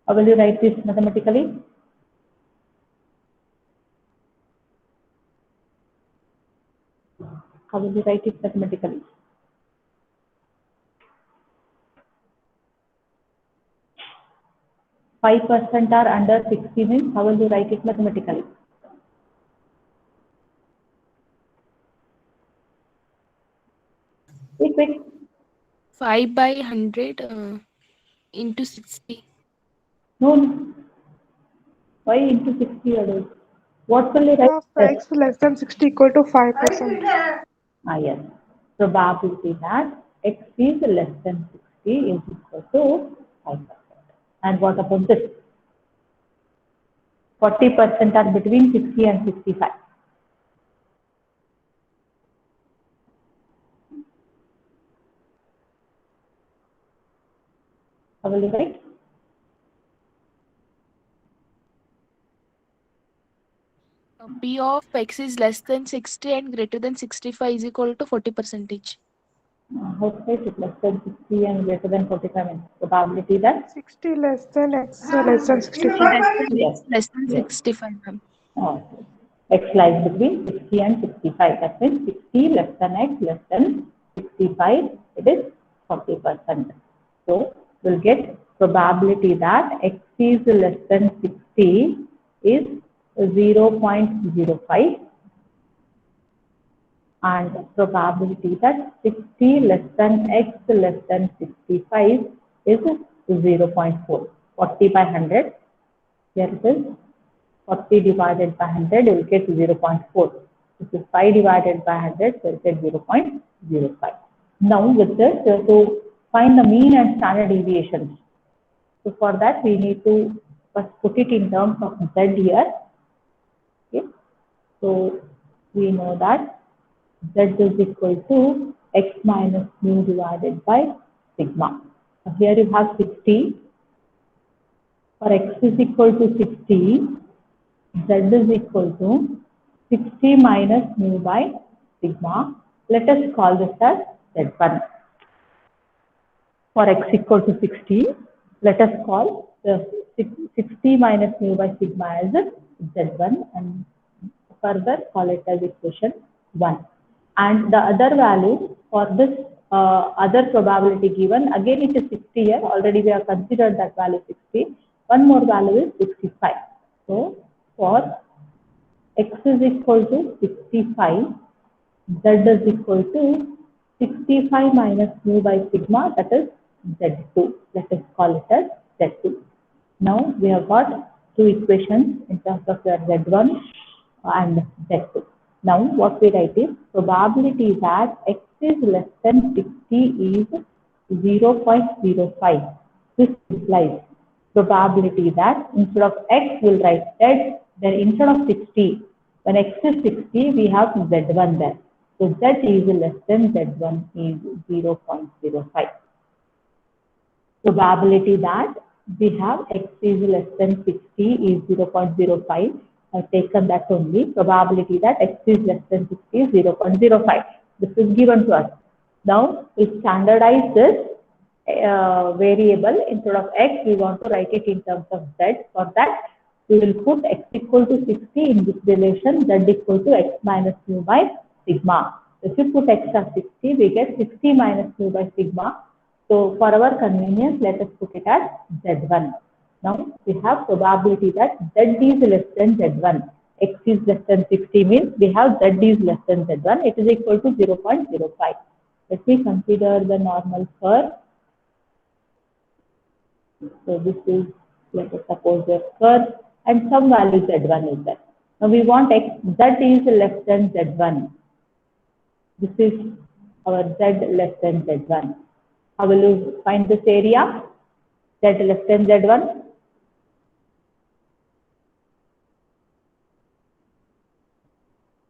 How will you write this mathematically? How will you write it mathematically? %5 are under 60 means how will you write it mathematically? Quick. 5 by 100 into 60. No. Why into 60 others? What will you write? X less than 60 equal to 5%. Yes. Probability that X is less than 60 is equal to 5%. And what about this? 40% are between 60 and 65. How will you write? P of X is less than 60 and greater than 65 is equal to 40%. How to write it? Less than 60 and greater than 45 means probability that 60 less than X less than 65. yes. Less than 65. Oh, X lies between 60 and 65. That means 60 less than X less than 65. It is 40%. So we'll get probability that X is less than 60 is 0.05 and probability that 60 less than X less than 65 is 0.4. 40 by 100. Here it is. 40 divided by 100, you will get 0.4. This is 5 divided by 100, so you will get 0.05. Now with this, to find the mean and standard deviations. So for that, we need to first put it in terms of Z here. Okay. So we know that Z is equal to X minus mu divided by sigma. So here you have 60. For X is equal to 60, Z is equal to 60 minus mu by sigma. Let us call this as Z1. For X equal to 60, let us call the 60 minus mu by sigma as Z1 and further call it as equation 1. And the other value for this other probability given, again it is 60 here, already we have considered that value 60. One more value is 65. So for X is equal to 65, Z is equal to 65 minus mu by sigma, that is Z2. Let us call it as Z2. Now we have got two equations in terms of your Z1 and Z2. Now what we write is probability that X is less than 60 is 0.05. This implies probability that instead of X we'll write Z, then instead of 60, when X is 60, we have Z1 there. So Z is less than Z1 is 0.05. Probability that we have X is less than 60 is 0.05. I've taken that only. Probability that X is less than 60 is 0.05. This is given to us. Now we standardize this variable. Instead of X, we want to write it in terms of Z. For that, we will put X equal to 60 in this relation, Z equal to X minus mu by sigma. If you put X as 60, we get 60 minus mu by sigma. So for our convenience, let us put it as Z1. Now we have probability that Z is less than Z1. X is less than 60 means we have Z is less than Z1. It is equal to 0.05. Let me consider the normal curve. So this is, let us suppose, a curve and some value Z1 is there. Now we want X, Z is less than Z1. This is our Z less than Z1. How will you find this area? Z less than Z1?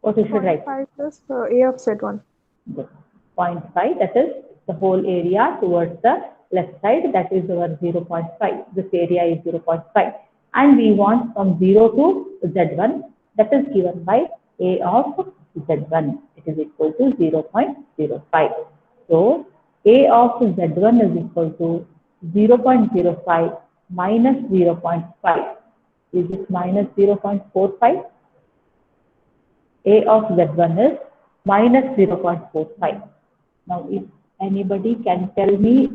What you should write? 0.5 plus A of Z1. 0.5, that is the whole area towards the left side, that is our 0.5. This area is 0.5. And we want from 0 to Z1, that is given by A of Z1. It is equal to 0.05. So A of Z1 is equal to 0.05 minus 0.5. Is it minus 0.45? A of Z1 is minus 0.45. Now, if anybody can tell me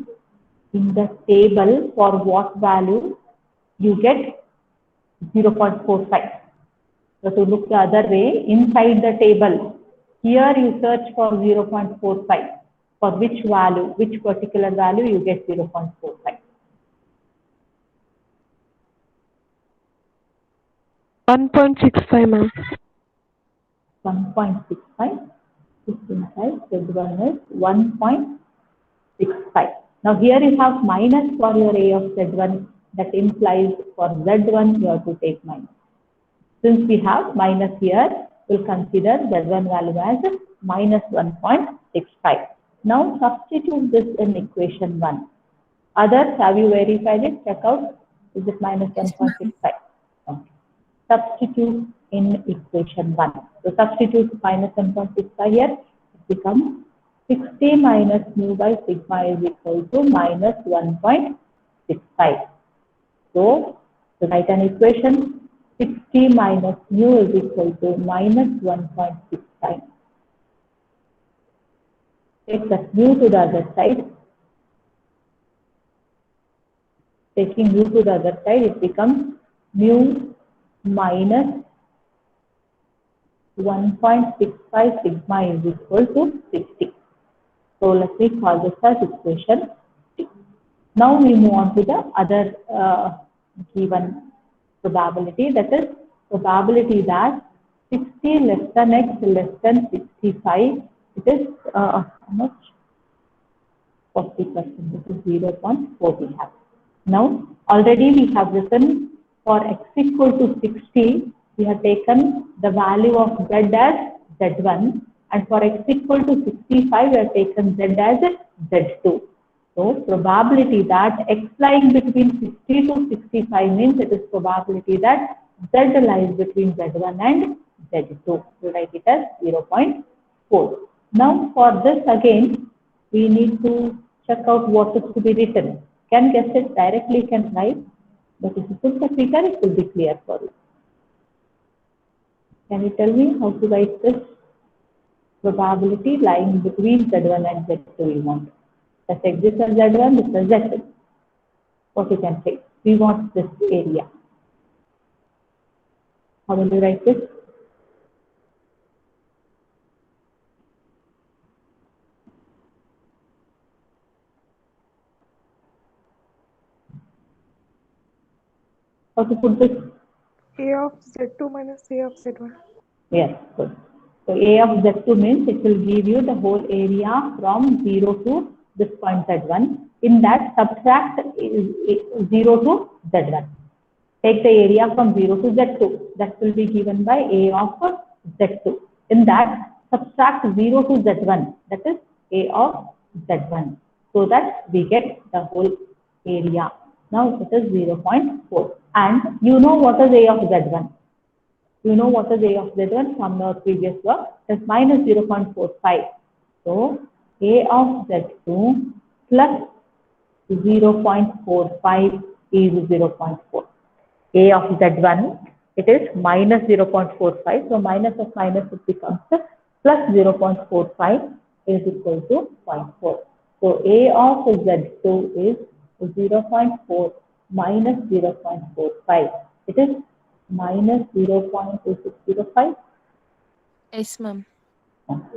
in the table for what value you get 0.45. So to look the other way, inside the table, here you search for 0.45. For which value, which particular value you get 0.45. 1.65, ma'am. 1.65. This implies Z1 is 1.65. Now here you have minus for your A of Z1. That implies for Z1 you have to take minus. Since we have minus here, we'll consider Z1 value as minus 1.65. Now substitute this in equation 1. Others, have you verified it? Check out. Is it minus 1.65? Okay. Substitute in equation 1. So substitute minus 1.65 here. It becomes 60 minus mu by sigma is equal to minus 1.65. So write an equation. 60 minus mu is equal to minus 1.65. Take that mu to the other side. Taking mu to the other side, it becomes mu minus 1.65 sigma is equal to 60. So let me call this as equation 3. Now we move on to the other given probability, that is probability that 60 less than x less than 65, it is how much? 40%, this is 0.4 we have. Now already we have written for x equal to 60, we have taken the value of z as z1, and for x equal to 65, we have taken z as z2. So probability that x lying between 60 to 65 means it is probability that z lies between z1 and z2. We write it as 0.4. Now for this again, we need to check out what is to be written. Can guess it directly, can write, but if you put the figure, it will be clear for you. Can you tell me how to write this probability lying between z1 and z2 we want? Does exist as z1, this is z2. What you can say? We want this area. How will you write this? How to put this? A of Z2 minus A of Z1. Yes, good. So A of Z2 means it will give you the whole area from 0 to this point Z1. In that, subtract 0 to Z1. Take the area from 0 to Z2. That will be given by A of Z2. In that, subtract 0 to Z1. That is A of Z1. So that we get the whole area. Now it is 0.4. And you know what is A of Z1. You know what is A of Z1 from our previous work. It is minus 0.45. So A of Z2 plus 0.45 is 0.4. A of Z1, it is minus 0.45. So minus of minus it becomes plus 0.45 is equal to 0.4. So A of Z2 is 0.4 minus 0.45. It is minus 0.2605. Yes, ma'am.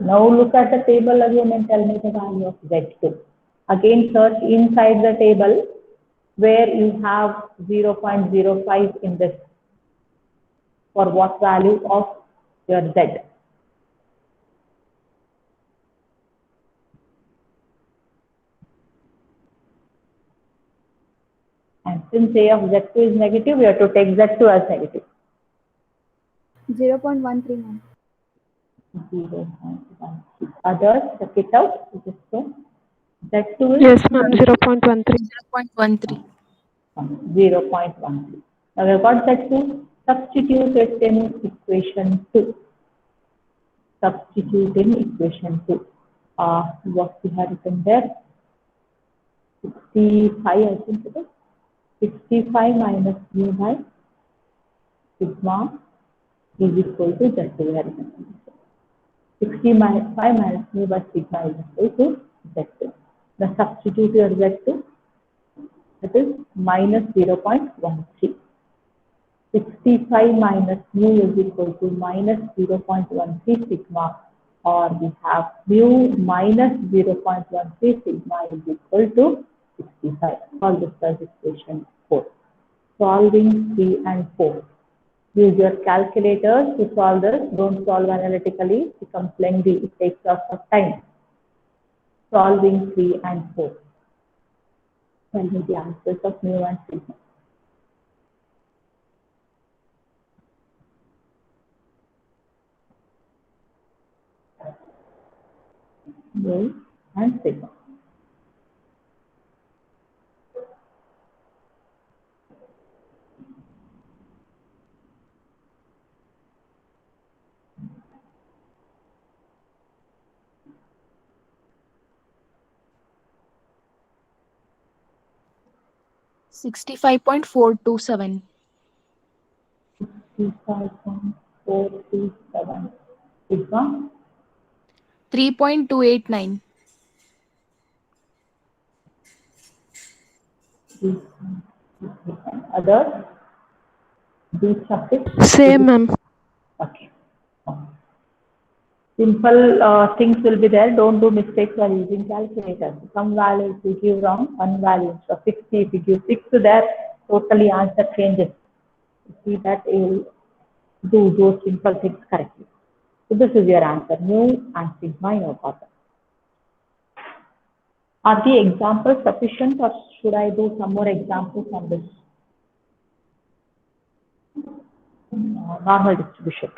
Now look at the table again and tell me the value of Z2. Again search inside the table where you have 0.05 in this. For what value of your Z? And since A of Z2 is negative, we have to take Z2 as negative. 0.13, ma'am. 0.13. Others, check it out. So Z2 is Yes, ma'am. 0.13. 0.13. 0.13. Now we have got Z2. Substitute it in equation 2. Substitute in equation 2. What we have written there? 65, I think it is. 65 minus mu by sigma is equal to Z2. 65 minus mu by sigma is equal to Z2. The substitute your Z2, that is minus 0.13. 65 minus mu is equal to minus 0.13 sigma, or we have mu minus 0.13 sigma is equal to 65. Solve this as equation 4. Solving 3 and 4. Use your calculators to solve this. Don't solve analytically. It becomes lengthy. It takes lots of time. Solving 3 and 4. Tell me the answers of mu and sigma. Mu and sigma. $65.427. 65.427 sigma. 3.289. Others? These subjects? Same, ma'am. Okay. Simple things will be there. Don't do mistakes while using calculators. Some values you give wrong, one value. So 60, if you give 6 to there, totally answer changes. You see that you will do those simple things correctly. So this is your answer, mu and sigma in your quarter. Are the examples sufficient, or should I do some more examples on this? Normal distribution.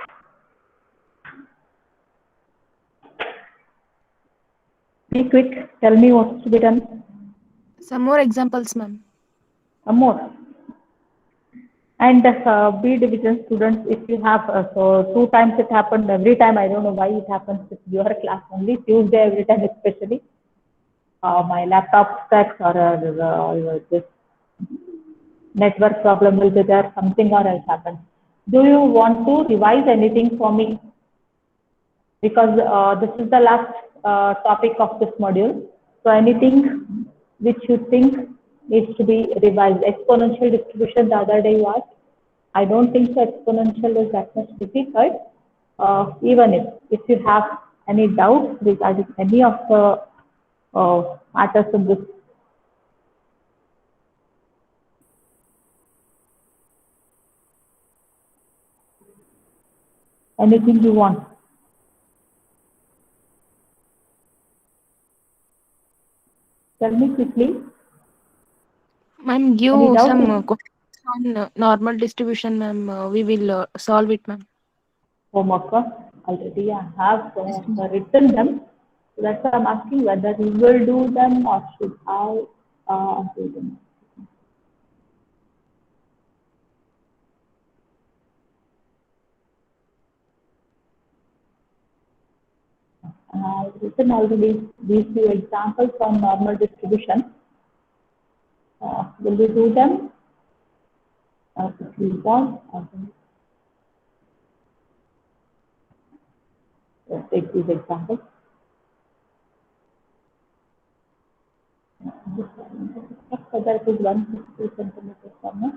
Be quick, tell me what's to be done. Some more examples, ma'am. Some more. And B division students, if you have, so 2 times it happened, every time, I don't know why it happens with your class only, Tuesday every time especially. My laptop stacks or this network problem will be there, something or else happens. Do you want to revise anything for me? Because this is the last topic of this module. So anything which you think needs to be revised. Exponential distribution, the other day you asked. I don't think so exponential is that much difficult. Even if you have any doubts regarding any of the matters in this, anything you want. Tell me quickly. Ma'am, give Any doubt? some questions on normal distribution, ma'am. We will solve it, ma'am. Homework already I have written them. So that's why I'm asking whether you will do them or should I do them. I've written already these few examples on normal distribution. Will you do them? If you want, let's take these examples. Whether it is 160 centimeters or not.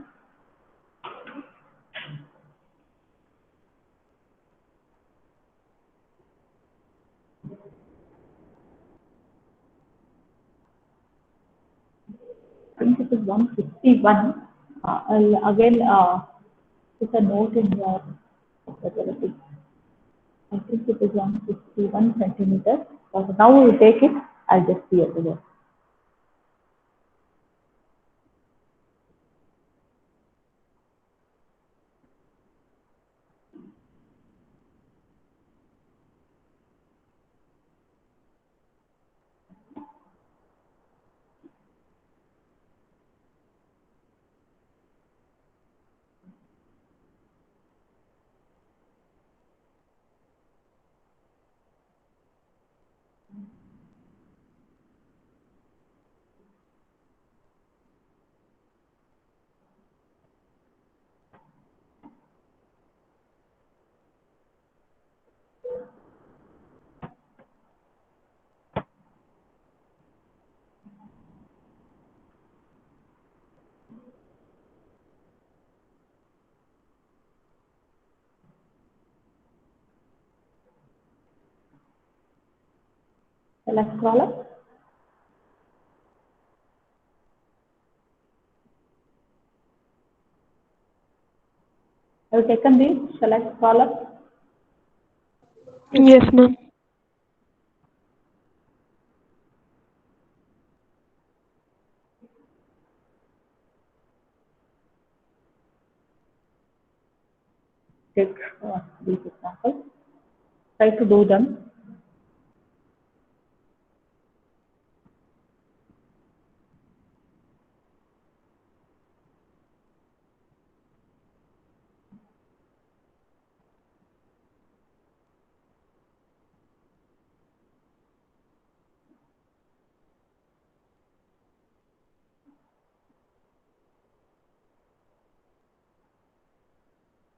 I think it is 151. I'll again put a note in your facility. I think it is 151 centimeters. But now we will take it. I'll just see it again. Shall I scroll up? Have you taken these? Shall I scroll up? Yes, ma'am. Take these examples. Try to do them.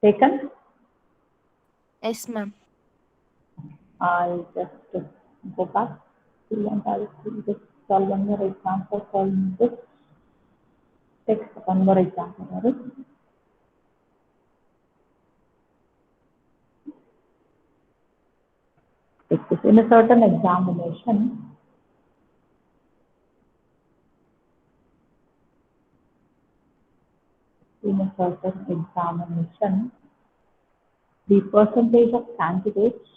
Taken? Yes, ma'am. I'll just go back and I'll just solve one more example from this text. One more example. Right? In a certain examination, the percentage of candidates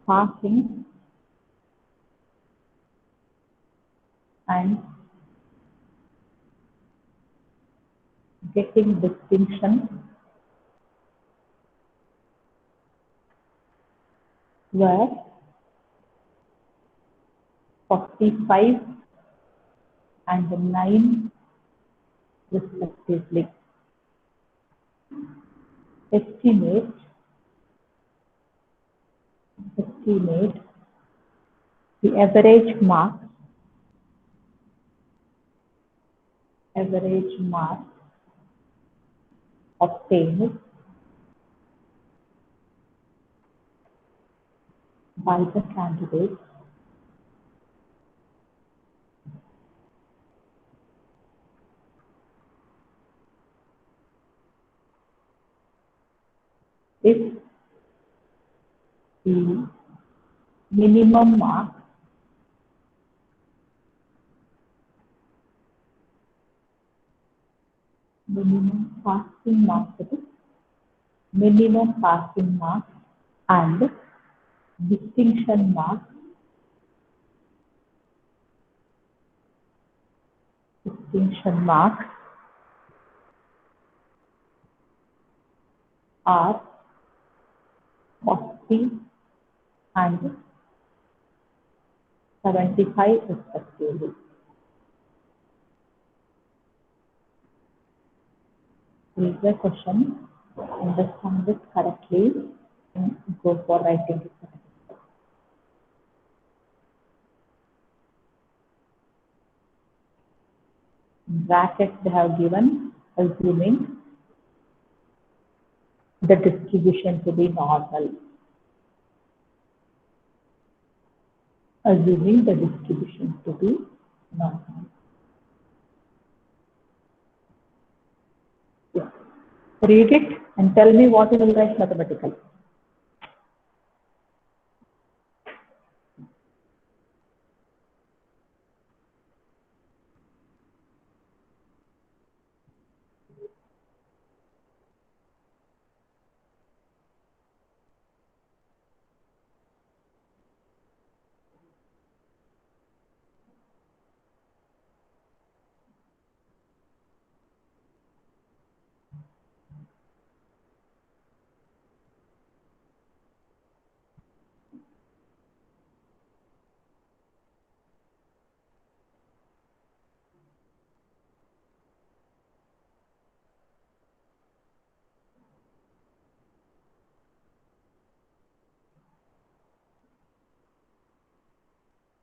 passing and getting distinction were 45 and 9 respectively. Estimate the average mark obtained by the candidate if the minimum mark minimum passing mark and distinction mark are 40 and 75 respectively. Read the question, understand it correctly, and go for writing it. Brackets they have given, assuming the distribution to be normal. Yes. Read it and tell me what you will write mathematically.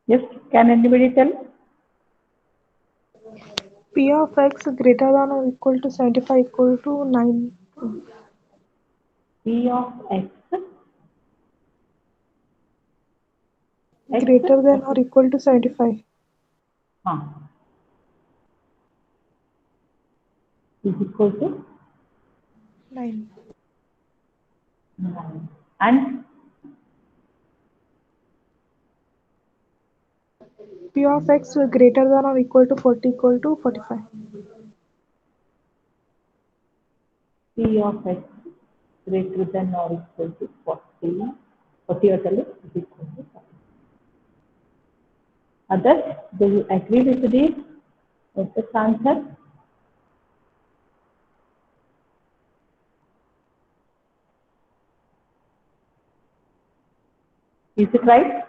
Yes, can anybody tell? P of x greater than or equal to 75 equal to 9. P of x X greater than or equal to 75. Is equal to 9. 9. And P of X greater than or equal to 40 equal to 45. P of X greater than or equal to 40. 40 is equal to 40. Others, do you agree with this? What's the answer? Is it right?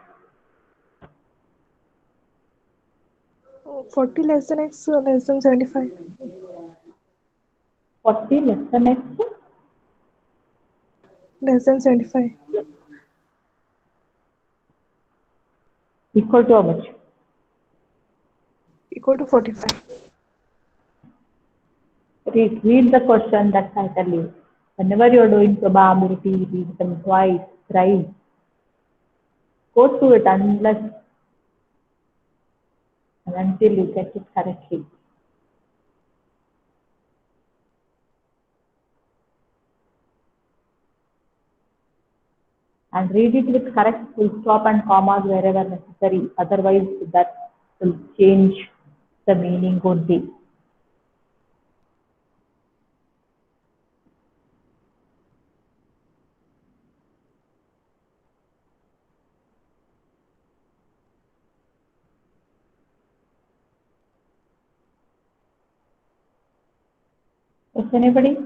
40 less than X less than 75. 40 less than X Less than 75. equal to how much? Equal to 45. Read the question that I tell you. Whenever you are doing probability, read them twice, thrice. Go through it unless and until you get it correctly. And read it with correct full stop and commas wherever necessary. Otherwise, that will change the meaning only. Is anybody?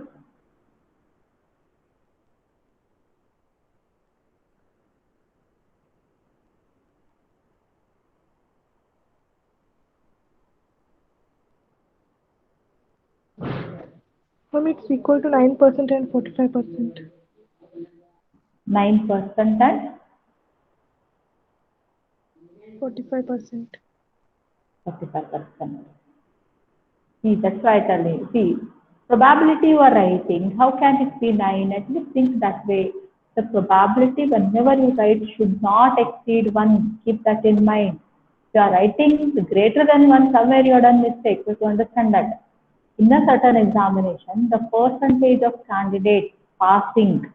It's equal to 9% and 45%. 9% and 45%. 45%. See, that's why I tell you. See, probability you are writing, how can it be 9? At least think that way. The probability whenever you write should not exceed 1. Keep that in mind. If you are writing greater than 1, somewhere you have done mistake. So to understand that. In a certain examination, the percentage of candidates passing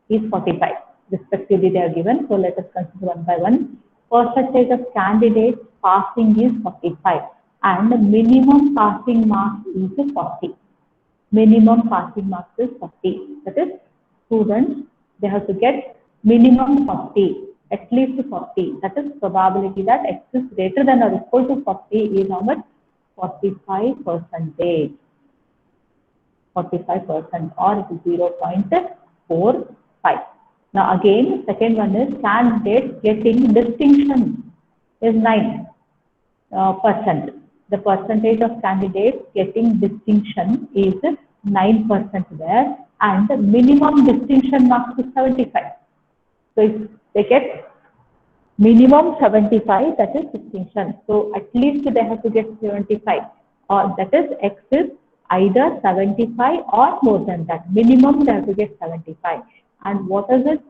is 45. Respectively, they are given. So let us consider one by one. Percentage of candidates passing is 45 and the minimum passing marks is 40. Minimum passing marks is 40. That is, students, they have to get minimum 40, at least 40. That is probability that X is greater than or equal to 40 is how much? 45%. 45% or 0.45. Now again, second one is candidate getting distinction is 9%. The percentage of candidates getting distinction is 9% there, and the minimum distinction marks is 75. So if they get minimum 75, that is distinction. So at least they have to get 75, or that is X is either 75 or more than that. Minimum they have to get 75. And what is it?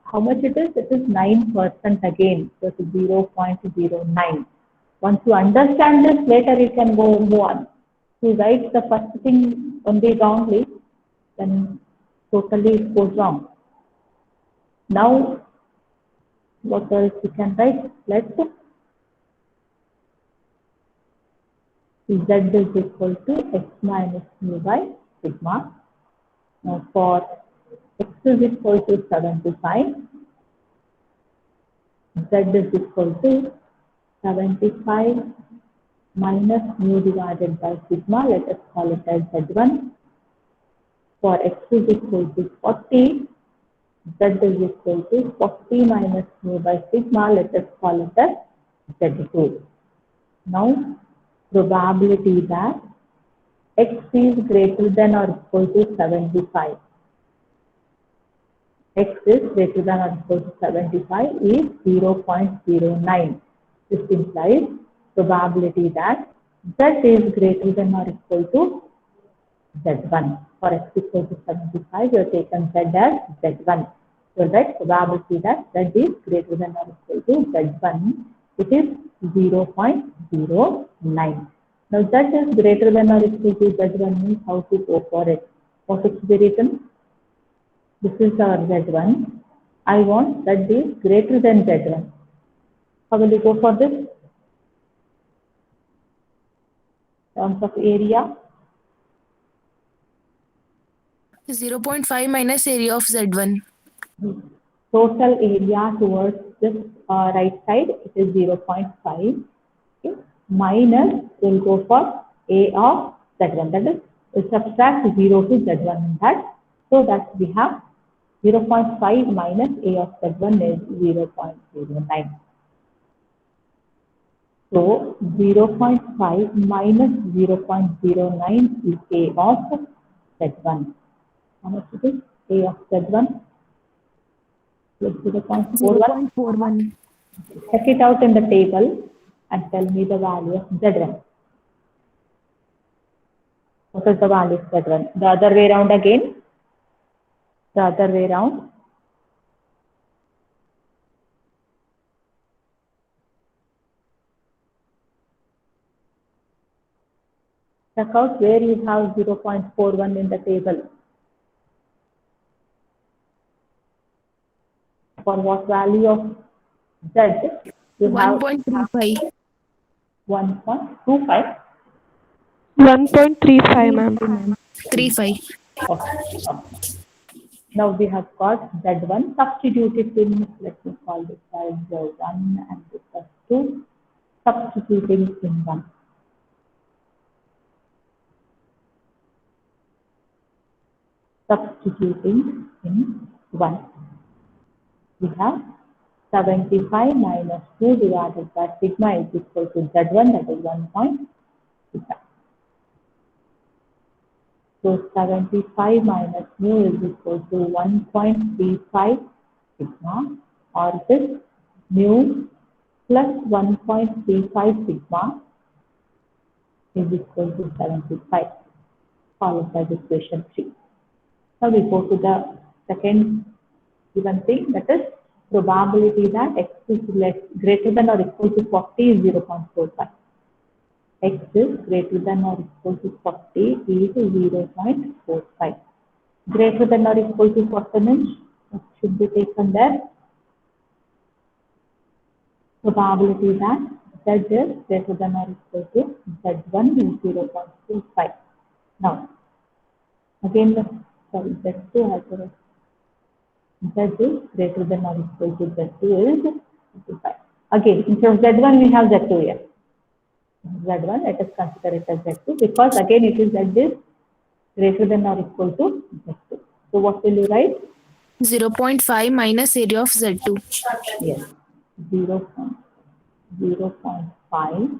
How much it is? It is 9% again. So it's 0.09. Once you understand this, later you can go move on. You write the first thing only wrongly, then totally it goes wrong. Now, what else you can write? Let's Z is equal to X minus mu by sigma. Now, for X is equal to 75, Z is equal to 75 minus mu divided by sigma. Let us call it as Z1. For X is equal to 40, Z is equal to 40 minus mu by sigma. Let us call it as Z2. Now, probability that X is greater than or equal to 75. X is greater than or equal to 75 is 0.09. This implies probability that Z is greater than or equal to Z1. For X equal to 75, you have taken Z as Z1. So that probability that Z is greater than or equal to Z1, it is 0.09. Now Z is greater than or equal to Z1 means how to go for it. What is to be written? This is our Z1. I want Z is greater than Z1. How will you go for this? In terms of area? 0.5 minus area of Z1. Total area towards this right side, it is 0.5. Okay. Minus, we'll go for A of Z1. That is, we'll subtract 0 to Z1 in that. So that we have 0.5 minus A of Z1 is 0.09. So 0.5 minus 0.09 is A of Z1. How much it is? A of Z1 plus 0.41. 0.41. Check it out in the table and tell me the value of Z1. What is the value of Z1? The other way around again. The other way around. Check out where you have 0.41 in the table. For what value of Z? You have 1.35. 1.25. 1.35, ma'am. 35. Okay. Now we have got Z1. Substitute it in, let me call this as Z1 and this as 2. Substituting in 1. Substituting in 1. We have 75 minus 2 divided by sigma is equal to Z1, that is 1.25. So 75 minus mu is equal to 1.35 sigma, or this mu plus 1.35 sigma is equal to 75, followed by the equation 3. Now we go to the second given thing, that is probability that x is greater than or equal to 40 is 0.45. X is greater than or equal to 40 is 0.45. Greater than or equal to 40 means what should be taken there? Probability that Z is greater than or equal to Z1 is 0.25. Now, again, Z2 has a Z is greater than or equal to Z2 is 25. Again, instead of Z1, we have Z2 here. Z1, let us consider it as Z2 because again it is Z is greater than or equal to Z2. So what will you write? 0.5 minus area of Z2. Yes, 0.5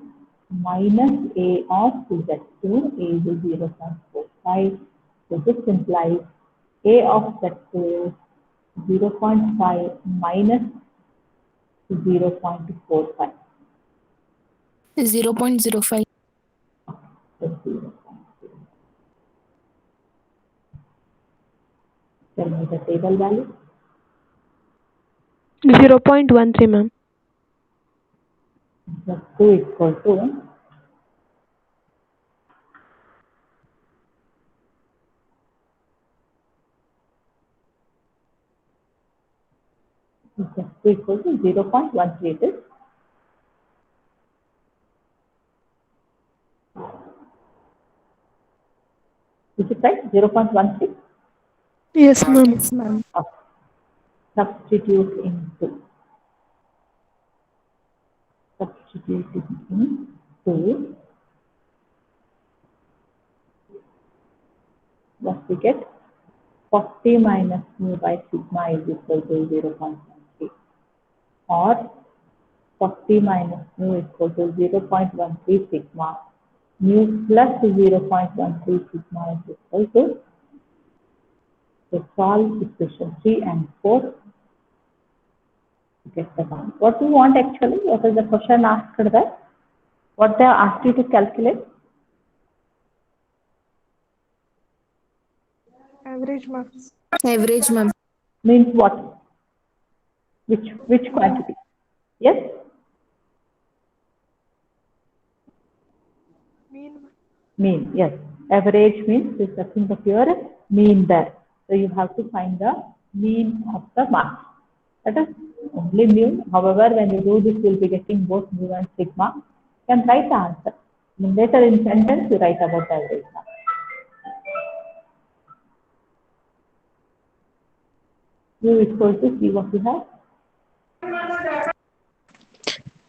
minus A of Z2 is 0.45. So this implies A of Z2 is 0.5 minus 0.45. 0.05. Tell me the table value. 0.13, ma'am. Z2 equal to Z2 equal to 0.13. Is it right? 0.16. Yes, ma'am. Yes, ma'am. Substitute into. Substituting into. What we get? 40 minus mu by sigma is equal to 0.13. Or 40 minus mu equal to 0.13 sigma. Mu plus 0.13 sigma is equal to. So solve equation 3 and 4 to get the value. What do you want actually? What is the question asked there? What they asked you to calculate? Average marks. Average, ma'am. Means what? Which quantity? Yes? Mean, yes. Average means there's nothing but your mean there. So you have to find the mean of the marks. That is only mu. However, when you do this, you'll be getting both mu and sigma. You can write the answer. And later in sentence, you write about the average mark. Mu is equal to see what you have.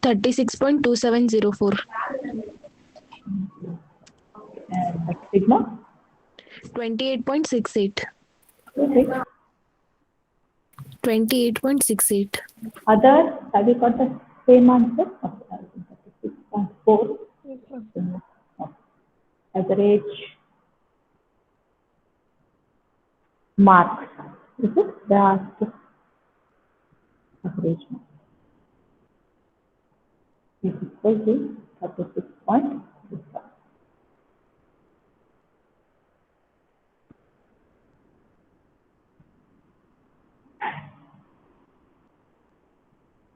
36.2704. And the sigma? 28.68. Okay. 28.68. Others, have you got the same answer? Okay, 36.4. Yes, sir. Okay. Average marks. Is it? They asked average marks. Is equal to 36.4.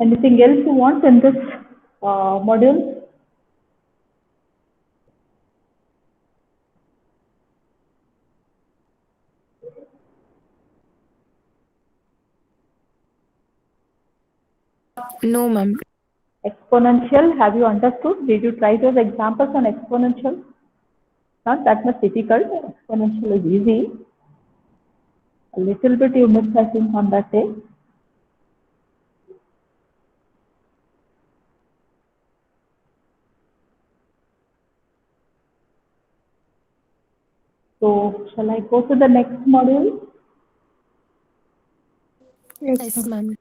Anything else you want in this module? No, ma'am. Exponential, have you understood? Did you try those examples on exponential? Not that much difficult. Exponential is easy. A little bit you missed, I think, on that day. So, shall I go to the next module? Yes, Yes, sir. ma'am.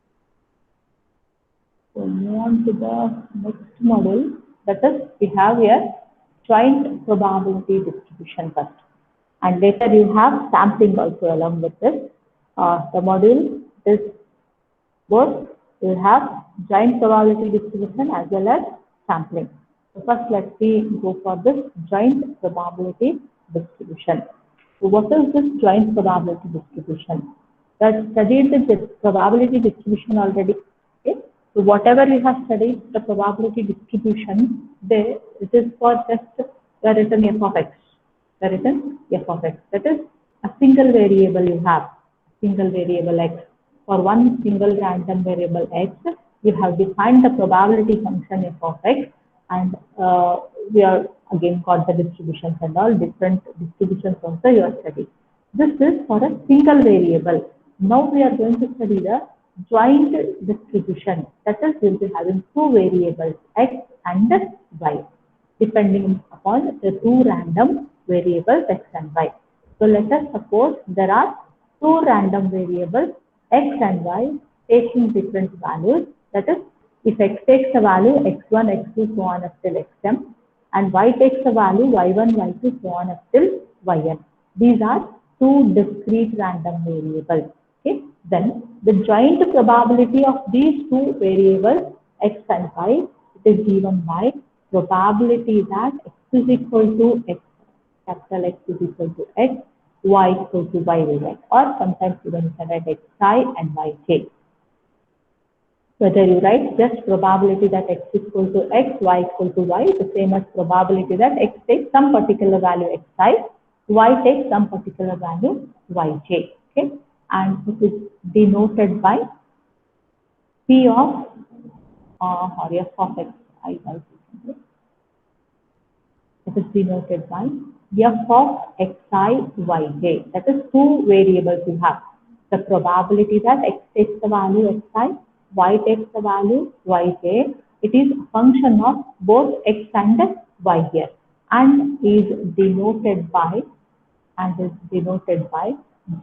So, move on to the next module. That is, we have here joint probability distribution first. And later you have sampling also along with this. The module is both you have joint probability distribution as well as sampling. So first let's see go for this joint probability distribution. So what is this joint probability distribution? We have studied the probability distribution already. Okay? So whatever we have studied, the probability distribution, there it is for just the written f of x. The written f of x. That is a single variable you have, single variable x. For one single random variable x, you have defined the probability function f of x, and we are again got the distributions and all different distributions also you are studying. This is for a single variable. Now we are going to study the joint distribution. That is, we will be having two variables x and y, depending upon the two random variables x and y. So let us suppose there are two random variables x and y taking different values. That is, if x takes a value x1, x2, so on up till xm, and y takes a value y1, y2, so on up till yn. These are two discrete random variables. Okay. Then the joint probability of these two variables x and y, it is given by probability that x is equal to x, capital X is equal to x, y equal to y, or sometimes even you can write xi and yj. Whether you write just probability that x is equal to x, y equal to y, the same as probability that x takes some particular value xi, y takes some particular value yj. Okay, and it is denoted by p of or f of x I. It is denoted by f of xi yj. That is two variables you have. The probability that x takes the value xi, y takes the value yj. It is a function of both x and y here, and is denoted by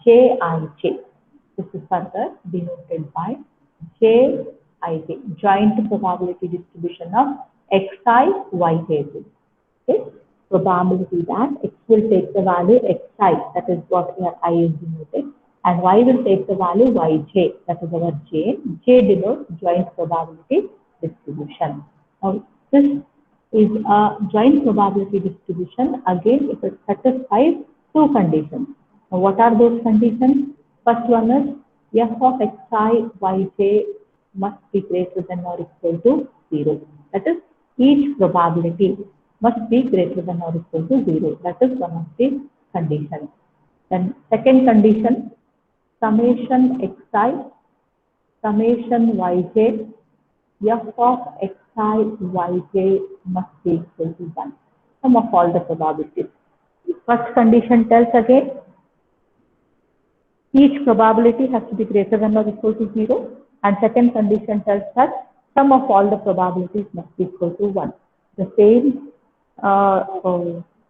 jij. This is further denoted by jij, joint probability distribution of xi yj. Okay? Probability that x will take the value xi, that is what here I is denoted, and y will take the value yj, that is our j. J denotes joint probability distribution. Now, this is a joint probability distribution. Again, if it satisfies two conditions. Now, what are those conditions? First one is f of xi yj must be greater than or equal to 0. That is, each probability must be greater than or equal to 0. That is one of the conditions. Then second condition, summation xi, summation yj, f of xi yj must be equal to 1. Sum of all the probabilities. First condition tells again, each probability has to be greater than or equal to 0. And second condition tells that sum of all the probabilities must be equal to 1. The same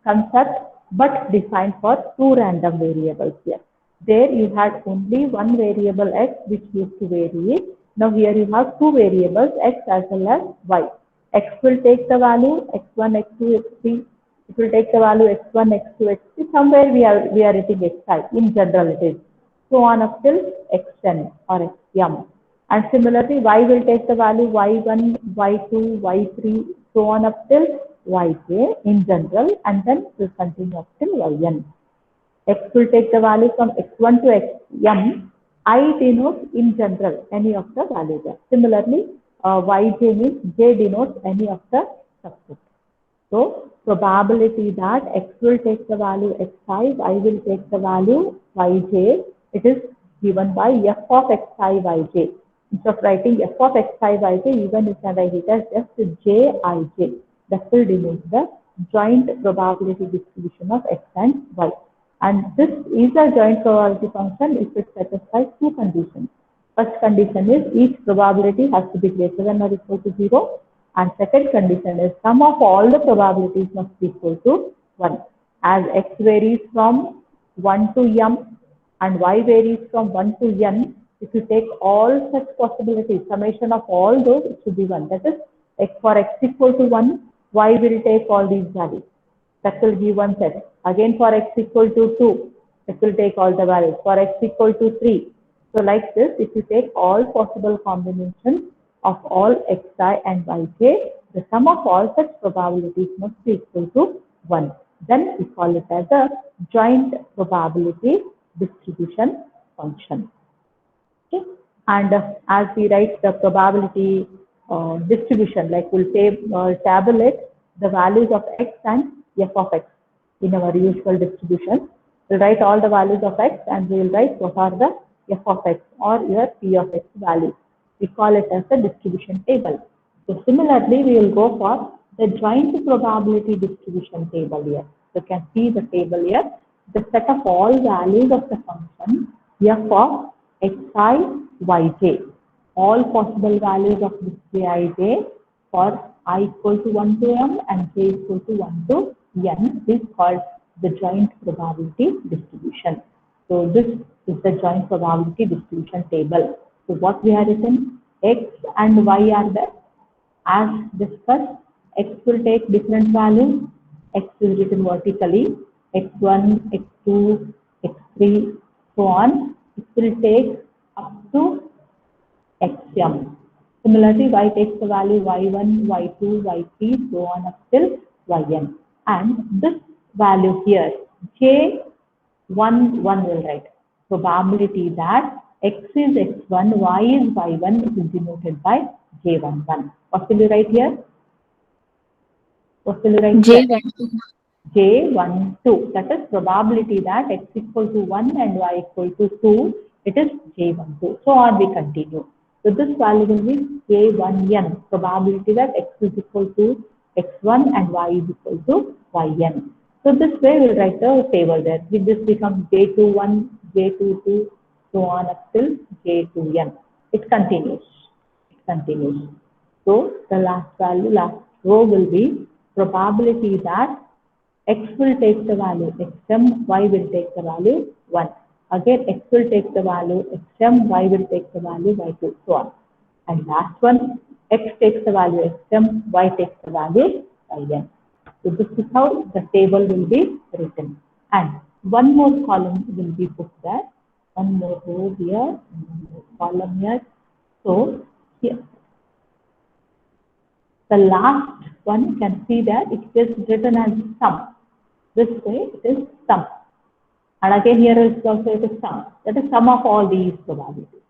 concept, but defined for two random variables here. There you had only one variable x which used to vary. Now here you have two variables x as well as y. X will take the value x1, x2, x3. It will take the value x1, x2, x3. Somewhere we are writing xi. In general it is. So on up till xn or xm. And similarly, y will take the value y1, y2, y3, so on up till yj in general, and then will continue up till yn. X will take the value from x1 to xm. I denotes in general any of the values there. Similarly, yj means j denotes any of the subsets. So probability that x will take the value xi, y will take the value yj, it is given by f of xi yj. Instead of writing f of xi yj, even you can write it as just jij. That will denote the joint probability distribution of x and y. And this is a joint probability function if it satisfies two conditions. First condition is each probability has to be greater than or equal to 0. And second condition is sum of all the probabilities must be equal to 1. As x varies from 1 to m and y varies from 1 to n, if you take all such possibilities, summation of all those, it should be 1. That is, for x equal to 1, y will take all these values. That will give one set. Again, for x equal to 2, it will take all the values. For x equal to 3. So like this, if you take all possible combinations of all xi and yj, the sum of all such probabilities must be equal to 1. Then we call it as a joint probability distribution function. Okay. And as we write the probability distribution, like we'll say tabulate the values of x and f of x in our usual distribution. We'll write all the values of x and we'll write what are the f of x or your p of x values. We call it as a distribution table. So similarly, we will go for the joint probability distribution table here. So you can see the table here. The set of all values of the function f of xi yj. All possible values of this jij for I equal to 1 to m and j equal to 1 to n is called the joint probability distribution. So this is the joint probability distribution table. So what we have written, x and y are there. As discussed, x will take different values. X is written vertically, x1, x2, x3, so on. It will take up to xm. Similarly, y takes the value y1, y2, y3, so on up till yn. And this value here, j11 will write. Probability that x is x1, y is y1 is denoted by j11. What will you write here? What will you write here? J12. That is probability that x equal to 1 and y equal to 2. It is j12. So on we continue. So this value will be j1n. Probability that x is equal to x1 and y is equal to yn. So this way we'll write the table there. This becomes j21, j22, so on up till j2n. It continues. It continues. So the last value, last row will be probability that x will take the value xm, y will take the value 1. Again, x will take the value xm, y will take the value y2, so on. And last one, x takes the value xm, y takes the value yn. So this is how the table will be written. And one more column will be put there. One more row here, one more column here. So here, the last one you can see that it is written as sum. This way it is sum. And again here is also it is sum. That is sum of all these probabilities.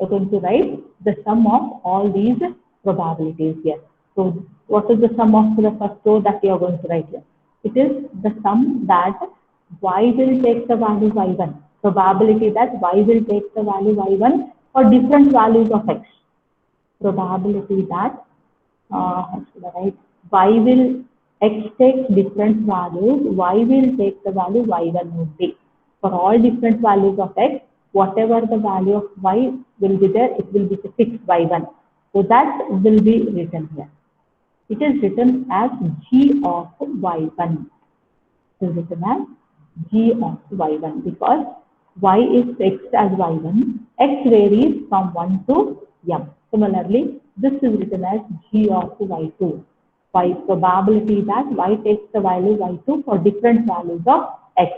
We're going to write the sum of all these probabilities here. So what is the sum of the first row that you are going to write here? It is the sum that y will take the value y1. Probability that y will take the value y1 for different values of x. Probability that how should I write? Y will x takes different values, y will take the value y1 only. For all different values of x, whatever the value of y will be there, it will be fixed y1. So that will be written here. It is written as g of y1. It is written as g of y1 because y is fixed as y1, x varies from 1 to m. Similarly, this is written as g of y2. Y probability that y takes the value y2 for different values of x.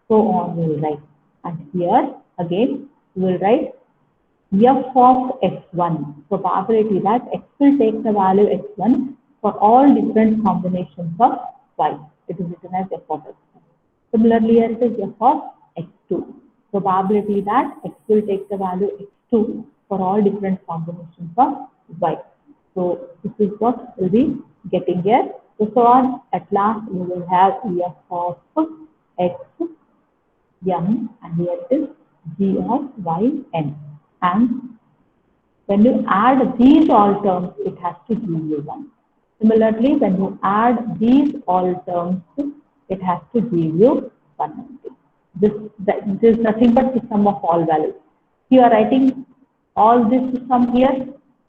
So on we will write. And here again we will write f of x1. Probability that x will take the value x1 for all different combinations of y. It is written as f of x1. Similarly, here it is f of x2. Probability that x will take the value x2 for all different combinations of y. So this is what we'll be getting here. So on at last we will have f of x m and here it is g of y n. And when you add these all terms, it has to give you 1. Similarly, when you add these all terms, it has to give you 1. This is nothing but the sum of all values. You are writing all this sum here.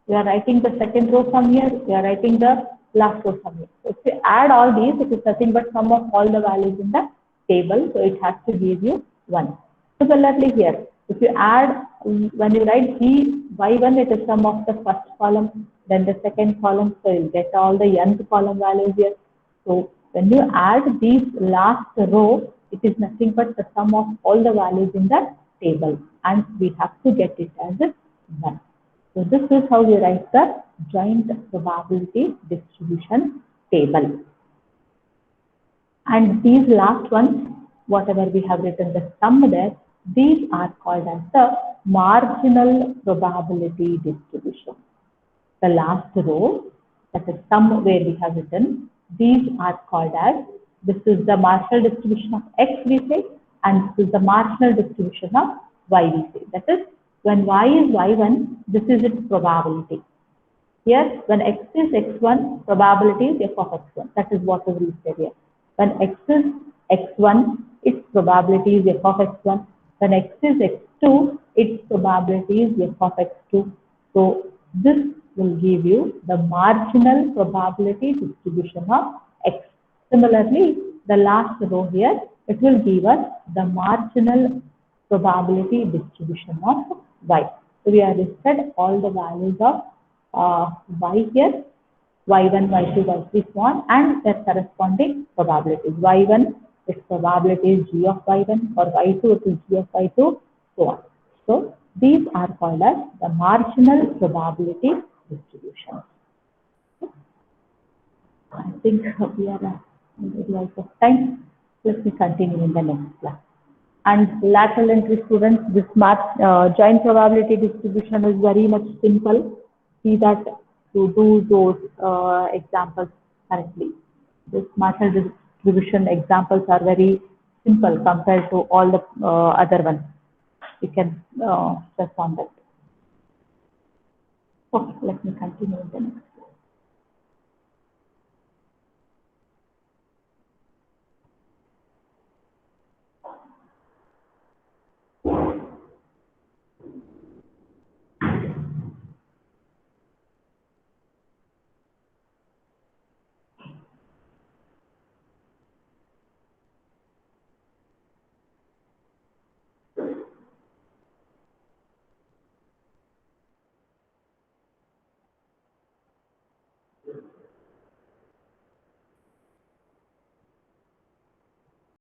You are writing the second row sum here. You are writing the last row sum here. So if you add all these, it is nothing but sum of all the values in the table. So it has to give you 1. Similarly here, if you add, when you write g y1, it is sum of the first column, then the second column. So you'll get all the nth column values here. So when you add these last row, it is nothing but the sum of all the values in the table, and we have to get it as 1. So this is how we write the joint probability distribution table. And these last ones, whatever we have written the sum there, these are called as the marginal probability distribution. The last row, that is sum where we have written, these are called as, this is the marginal distribution of x we say, and this is the marginal distribution of y we say. That is, when y is y1, this is its probability. Here, when x is x1, probability is f of x1. That is what we said here. When x is x1, its probability is f of x1. When x is x2, its probability is f of x2. So this will give you the marginal probability distribution of x. Similarly, the last row here, it will give us the marginal probability distribution of y. So we have listed all the values of y here, y1, y2, y3, so on, and their corresponding probabilities. y1, its probability is g of y1, for y2 it is g of y2, so on. So these are called as the marginal probability distribution. I think we are already out of time. Let me continue in the next class. And lateral entry students, this joint probability distribution is very much simple. See that to do those examples correctly. This marginal distribution examples are very simple compared to all the other ones. You can stress on that. Okay, let me continue in the next slide.